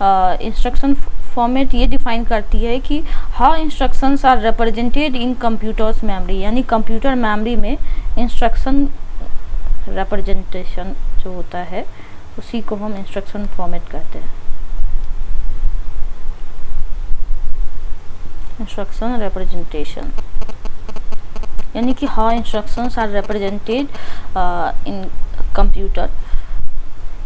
Instruction format ये define करती है कि how instructions are represented in computers memory, यानी कंप्यूटर मेमोरी में इंस्ट्रक्शन रिप्रेजेंटेशन जो होता है उसी को हम इंस्ट्रक्शन फॉर्मेट कहते हैं। इंस्ट्रक्शन रिप्रेजेंटेशन यानी कि how instructions are represented in computer,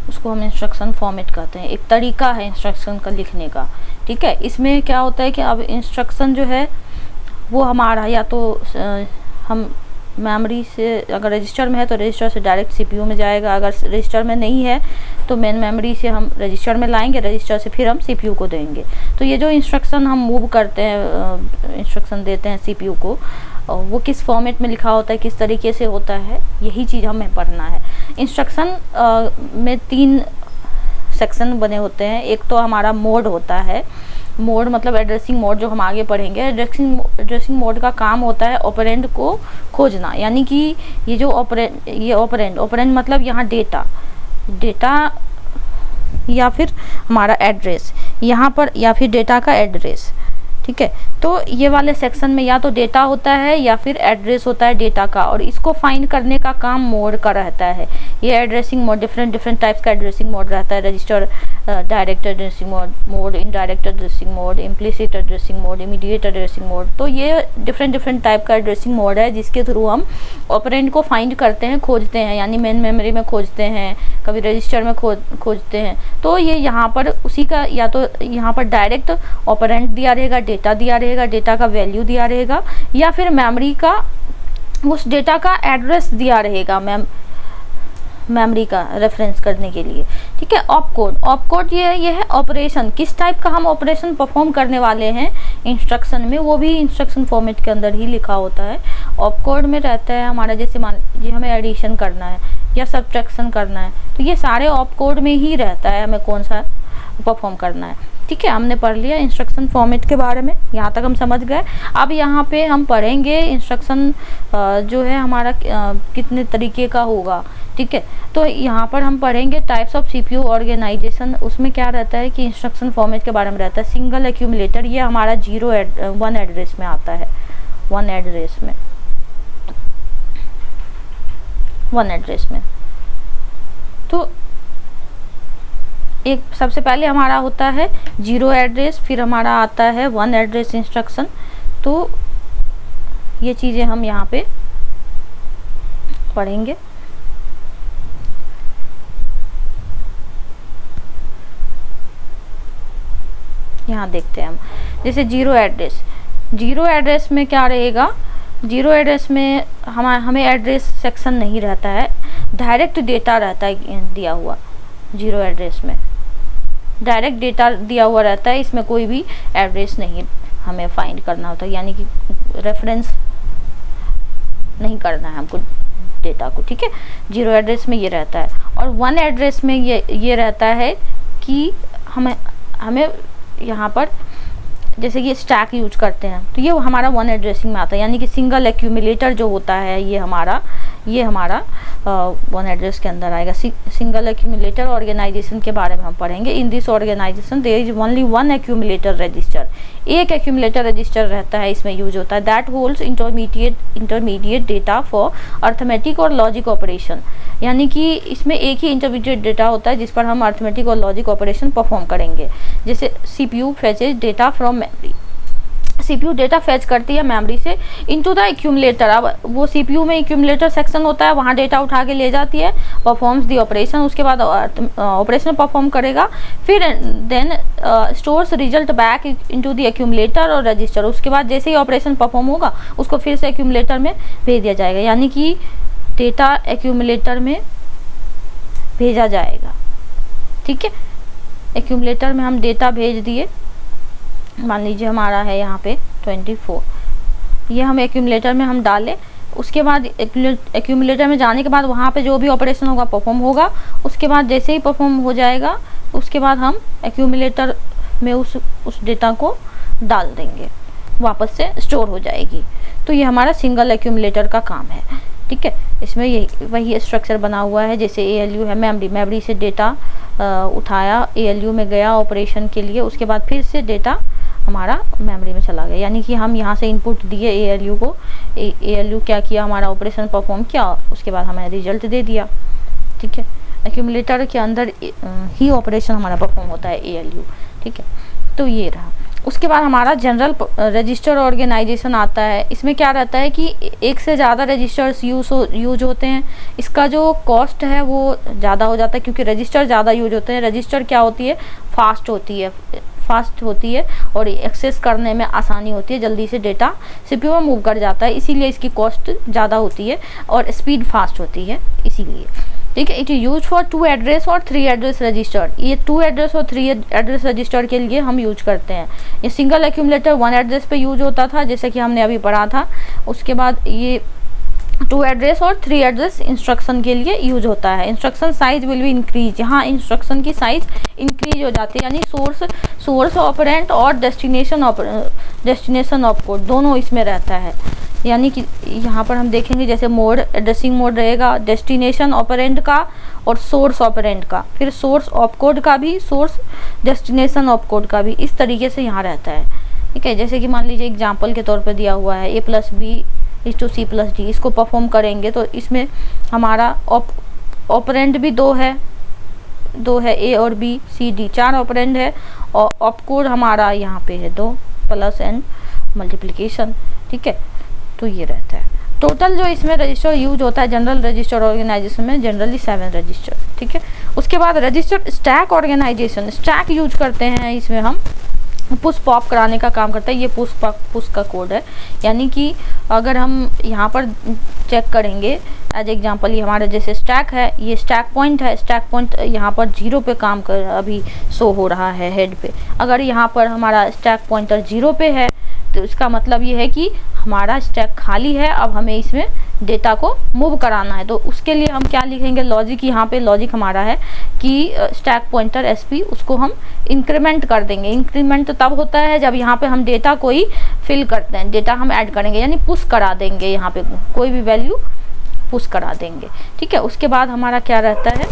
उसको हम इंस्ट्रक्शन फॉर्मेट कहते हैं। एक तरीका है इंस्ट्रक्शन का लिखने का, ठीक है। इसमें क्या होता है कि अब इंस्ट्रक्शन जो है वो हमारा या तो हम मेमोरी से, अगर रजिस्टर में है तो रजिस्टर से डायरेक्ट सीपीयू में जाएगा, अगर रजिस्टर में नहीं है तो मेन मेमोरी से हम रजिस्टर में लाएंगे, रजिस्टर से फिर हम सीपीयू को देंगे। तो ये जो इंस्ट्रक्शन हम मूव करते हैं, इंस्ट्रक्शन देते हैं सीपीयू को, वो किस फॉर्मेट में लिखा होता है, किस तरीके से होता है, यही चीज़ हमें पढ़ना है। इंस्ट्रक्शन में 3 सेक्शन बने होते हैं। एक तो हमारा मोड होता है, मोड मतलब एड्रेसिंग मोड जो हम आगे पढ़ेंगे। एड्रेसिंग मोड का काम होता है ऑपरेंड को खोजना, यानी कि ये जो ऑपरेंड मतलब यहाँ डेटा या फिर हमारा एड्रेस यहाँ पर, या फिर डेटा का एड्रेस, ठीक है। तो ये वाले सेक्शन में या तो डेटा होता है या फिर एड्रेस होता है डेटा का, और इसको फाइंड करने का काम मोड का रहता है। ये एड्रेसिंग मोड डिफरेंट टाइप्स का एड्रेसिंग मोड रहता है। Register direct addressing mode, indirect addressing mode, implicit addressing mode, immediate addressing mode. तो ये डिफरेंट टाइप का एड्रेसिंग मोड है जिसके थ्रू हम ऑपरेंड को फाइंड करते हैं, खोजते हैं, यानी मेन मेमोरी में खोजते हैं, कभी रजिस्टर में खोजते हैं। तो ये यहाँ पर उसी का, या तो यहाँ पर डायरेक्ट ऑपरेंड दिया रहेगा, डेटा दिया रहेगा, डेटा का वैल्यू दिया रहेगा, या फिर मेमोरी का उस डेटा का एड्रेस दिया रहेगा मेमोरी का रेफरेंस करने के लिए, ठीक है। ऑपकोड ये है ऑपरेशन, किस टाइप का हम ऑपरेशन परफॉर्म करने वाले हैं इंस्ट्रक्शन में, वो भी इंस्ट्रक्शन फॉर्मेट के अंदर ही लिखा होता है। ऑपकोड में रहता है हमारा, जैसे मान लीजिए हमें एडिशन करना है या सब्ट्रैक्शन करना है, तो ये सारे ऑपकोड में ही रहता है हमें कौन सा परफॉर्म करना है, ठीक है। हमने पढ़ लिया इंस्ट्रक्शन फॉर्मेट के बारे में, यहाँ तक हम समझ गए। अब यहाँ पे हम पढ़ेंगे इंस्ट्रक्शन जो है हमारा कितने तरीके का होगा, ठीक है। तो यहाँ पर हम पढ़ेंगे टाइप्स ऑफ सीपीयू ऑर्गेनाइजेशन। उसमें क्या रहता है कि इंस्ट्रक्शन फॉर्मेट के बारे में रहता है। सिंगल एक्यूमुलेटर, ये हमारा 1 एड्रेस में आता है, 1 एड्रेस में। तो एक सबसे पहले हमारा होता है 0 एड्रेस, फिर हमारा आता है 1 एड्रेस इंस्ट्रक्शन। तो ये चीज़ें हम यहाँ पे पढ़ेंगे। यहाँ देखते हैं हम, जैसे 0 एड्रेस में क्या रहेगा, 0 एड्रेस में हमें एड्रेस सेक्शन नहीं रहता है, डायरेक्ट डेटा रहता है दिया हुआ। 0 एड्रेस में डायरेक्ट डेटा दिया हुआ रहता है, इसमें कोई भी एड्रेस नहीं हमें फाइंड करना होता है, यानी कि रेफरेंस नहीं करना है हमको डेटा को, ठीक है। 0 एड्रेस में ये रहता है। और 1 एड्रेस में ये रहता है कि हमें यहाँ पर जैसे कि स्टैक यूज करते हैं, तो ये हमारा 1 एड्रेसिंग में आता है, यानी कि सिंगल एक्यूमुलेटर जो होता है ये हमारा 1 एड्रेस के अंदर आएगा। सिंगल एक्यूमुलेटर ऑर्गेनाइजेशन के बारे में हम पढ़ेंगे। In this organization there is only 1 accumulator register, एक एक्यूमुलेटर रजिस्टर रहता है, इसमें यूज होता है। That holds intermediate data for arithmetic और लॉजिक ऑपरेशन, यानी कि इसमें एक ही इंटरमीडिएट डेटा होता है जिस पर हम अर्थमेटिक और लॉजिक ऑपरेशन परफॉर्म करेंगे। जैसे CPU fetches data from memory, CPU data fetch करती है मेमोरी से इनटू द एक्यूमुलेटर। अब वो सीपीयू में एक्यूमुलेटर सेक्शन होता है, वहाँ डेटा उठा के ले जाती है, परफॉर्म्स द ऑपरेशन, उसके बाद ऑपरेशन परफॉर्म करेगा, फिर then stores result back into the accumulator और रजिस्टर। उसके बाद जैसे ही ऑपरेशन परफॉर्म होगा उसको फिर से एक्यूमुलेटर में भेज दिया जाएगा, यानी कि डेटा एक्यूमुलेटर में भेजा जाएगा, ठीक है। एक्यूमुलेटर में हम डेटा भेज दिए, मान लीजिए हमारा है यहाँ पे 24, ये हम एक्यूमुलेटर में हम डालें। उसके बाद एक्यूमुलेटर में जाने के बाद वहाँ पे जो भी ऑपरेशन होगा परफॉर्म होगा। उसके बाद जैसे ही परफॉर्म हो जाएगा उसके बाद हम एक्यूमुलेटर में उस डेटा को डाल देंगे, वापस से स्टोर हो जाएगी। तो ये हमारा सिंगल एक्यूमुलेटर का काम है, ठीक है, इसमें यही वही स्ट्रक्चर बना हुआ है। जैसे ALU है, मेमोरी से डेटा उठाया, ALU में गया ऑपरेशन के लिए, उसके बाद फिर से डेटा हमारा मेमोरी में चला गया। यानी कि हम यहाँ से इनपुट दिए ALU को, ALU क्या किया, हमारा ऑपरेशन परफॉर्म किया, उसके बाद हमें रिजल्ट दे दिया। ठीक है, एक्यूमुलेटर के अंदर ही ऑपरेशन हमारा परफॉर्म होता है ALU। ठीक है, तो ये रहा। उसके बाद हमारा जनरल रजिस्टर ऑर्गेनाइजेशन आता है। इसमें क्या रहता है कि एक से ज़्यादा रजिस्टर्स यूज होते हैं। इसका जो कॉस्ट है वो ज़्यादा हो जाता है, क्योंकि रजिस्टर ज़्यादा यूज होते हैं। रजिस्टर क्या होती है, फास्ट होती है और एक्सेस करने में आसानी होती है, जल्दी से डेटा CPU में मूव कर जाता है, इसीलिए इसकी कॉस्ट ज़्यादा होती है और स्पीड फास्ट होती है इसीलिए। ठीक है, it is use for 2 address और 3 एड्रेस रजिस्टर। ये 2 एड्रेस और 3 एड्रेस रजिस्टर के लिए हम यूज करते हैं। ये सिंगल एक्यूमुलेटर 1 एड्रेस पे यूज होता था, जैसे कि हमने अभी पढ़ा था। उसके बाद ये 2 एड्रेस और 3 एड्रेस इंस्ट्रक्शन के लिए यूज होता है। Instruction size will be increase, यहाँ इंस्ट्रक्शन की साइज इंक्रीज हो जाती है, यानी सोर्स ऑपरेंड और डेस्टिनेशन ऑपकोड दोनों इसमें रहता है। यानी कि यहाँ पर हम देखेंगे जैसे मोड, एड्रेसिंग मोड रहेगा डेस्टिनेशन ऑपरेंड का और सोर्स ऑपरेंड का, फिर सोर्स ऑपकोड का भी, सोर्स डेस्टिनेशन ऑपकोड का भी, इस तरीके से यहाँ रहता है। ठीक है, जैसे कि मान लीजिए एग्जांपल के तौर पे दिया हुआ है A+B = C+D, इसको परफॉर्म करेंगे तो इसमें हमारा ऑपरेंड भी दो है A और B C D 4 ऑपरेंड है, और ऑपकोड हमारा यहाँ पे है 2 प्लस एंड मल्टीप्लिकेशन। ठीक है, तो ये रहता है। टोटल जो इसमें रजिस्टर यूज होता है जनरल रजिस्टर ऑर्गेनाइजेशन में जनरली 7 रजिस्टर। ठीक है, उसके बाद register stack organization, stack use करते हैं। इसमें हम पुश पॉप कराने का काम करता है। ये पुश का कोड है, यानी कि अगर हम यहाँ पर चेक करेंगे एज एग्जांपल, ये हमारा जैसे स्टैक है, ये स्टैक पॉइंट है, स्टैक पॉइंट यहाँ पर 0 पे काम कर अभी शो हो रहा है हेड पे। अगर यहाँ पर हमारा स्टैक पॉइंटर 0 पे है तो इसका मतलब ये है कि हमारा स्टैक खाली है, अब हमें इसमें डेटा को मूव कराना है। तो उसके लिए हम क्या लिखेंगे, लॉजिक। यहाँ पे लॉजिक हमारा है कि स्टैक पॉइंटर SP उसको हम इंक्रीमेंट कर देंगे। इंक्रीमेंट तो तब होता है जब यहाँ पे हम डेटा कोई फिल करते हैं, डेटा हम ऐड करेंगे, यानी पुश करा देंगे, यहाँ पे कोई भी वैल्यू पुश करा देंगे। ठीक है, उसके बाद हमारा क्या रहता है,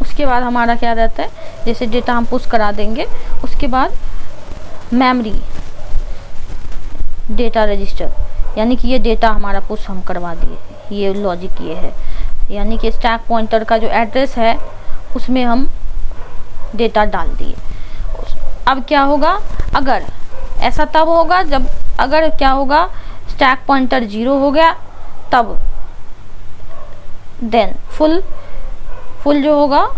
उसके बाद हमारा क्या रहता है, जैसे डेटा हम पुश करा देंगे, उसके बाद मेमोरी डेटा रजिस्टर, यानी कि ये डेटा हमारा पुश हम करवा दिए, ये लॉजिक ये है। यानी कि स्टैक पॉइंटर का जो एड्रेस है उसमें हम डेटा डाल दिए। अब क्या होगा, अगर ऐसा तब होगा जब, अगर क्या होगा, स्टैक पॉइंटर 0 हो गया, तब देन फुल जो होगा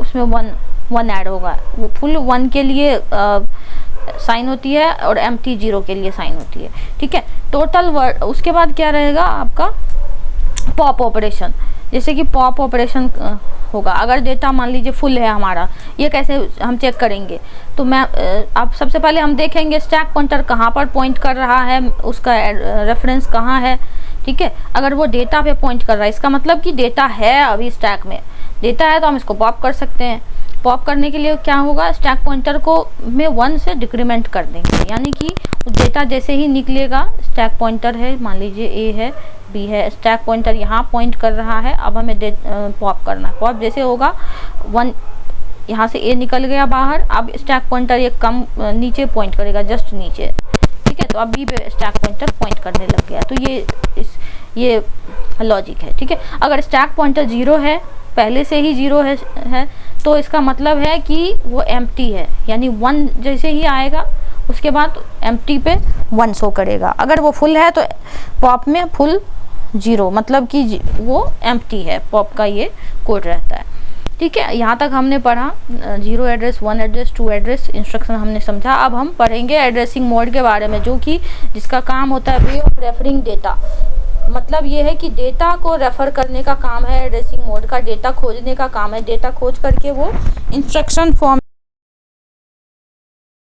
उसमें 1 ऐड होगा। वो फुल 1 के लिए साइन होती है और एम्प्टी 0 के लिए साइन होती है। ठीक है, टोटल वर्ड। उसके बाद क्या रहेगा आपका पॉप ऑपरेशन, जैसे कि पॉप ऑपरेशन होगा। अगर डेटा मान लीजिए फुल है हमारा, ये कैसे हम चेक करेंगे, तो मैं अब सबसे पहले हम देखेंगे स्टैक पॉइंटर कहाँ पर पॉइंट कर रहा है, उसका रेफरेंस कहाँ है। ठीक है, अगर वो डेटा पे पॉइंट कर रहा है, इसका मतलब कि डेटा है, अभी स्टैक में डेटा है, तो हम इसको पॉप कर सकते हैं। पॉप करने के लिए क्या होगा, स्टैक पॉइंटर को में 1 से डिक्रीमेंट कर देंगे, यानी कि डेटा जैसे ही निकलेगा, स्टैक पॉइंटर है, मान लीजिए A है B है, स्टैक पॉइंटर यहाँ पॉइंट कर रहा है, अब हमें पॉप करना है। पॉप जैसे होगा 1, यहाँ से A निकल गया बाहर, अब स्टैक पॉइंटर ये कम नीचे पॉइंट करेगा, जस्ट नीचे। ठीक है, तो अब B पे स्टैक पॉइंटर पॉइंट करने लग गया, तो ये लॉजिक है। ठीक है, अगर स्टैक पॉइंटर 0 है, पहले से ही 0 है, तो इसका मतलब है कि वो एम्प्टी है, यानी 1 जैसे ही आएगा उसके बाद एम्प्टी पे 1 शो करेगा। अगर वो फुल है तो पॉप में फुल 0, मतलब कि वो एम्प्टी है, पॉप का ये कोड रहता है। ठीक है, यहाँ तक हमने पढ़ा 0 एड्रेस, 1 एड्रेस, 2 एड्रेस इंस्ट्रक्शन हमने समझा। अब हम पढ़ेंगे एड्रेसिंग मोड के बारे में, जो कि जिसका काम होता है वे ऑफ रेफरिंग डेटा। मतलब ये है कि डेटा को रेफर करने का काम है एड्रेसिंग मोड का, डेटा खोजने का काम है, डेटा खोज करके वो इंस्ट्रक्शन फॉर्म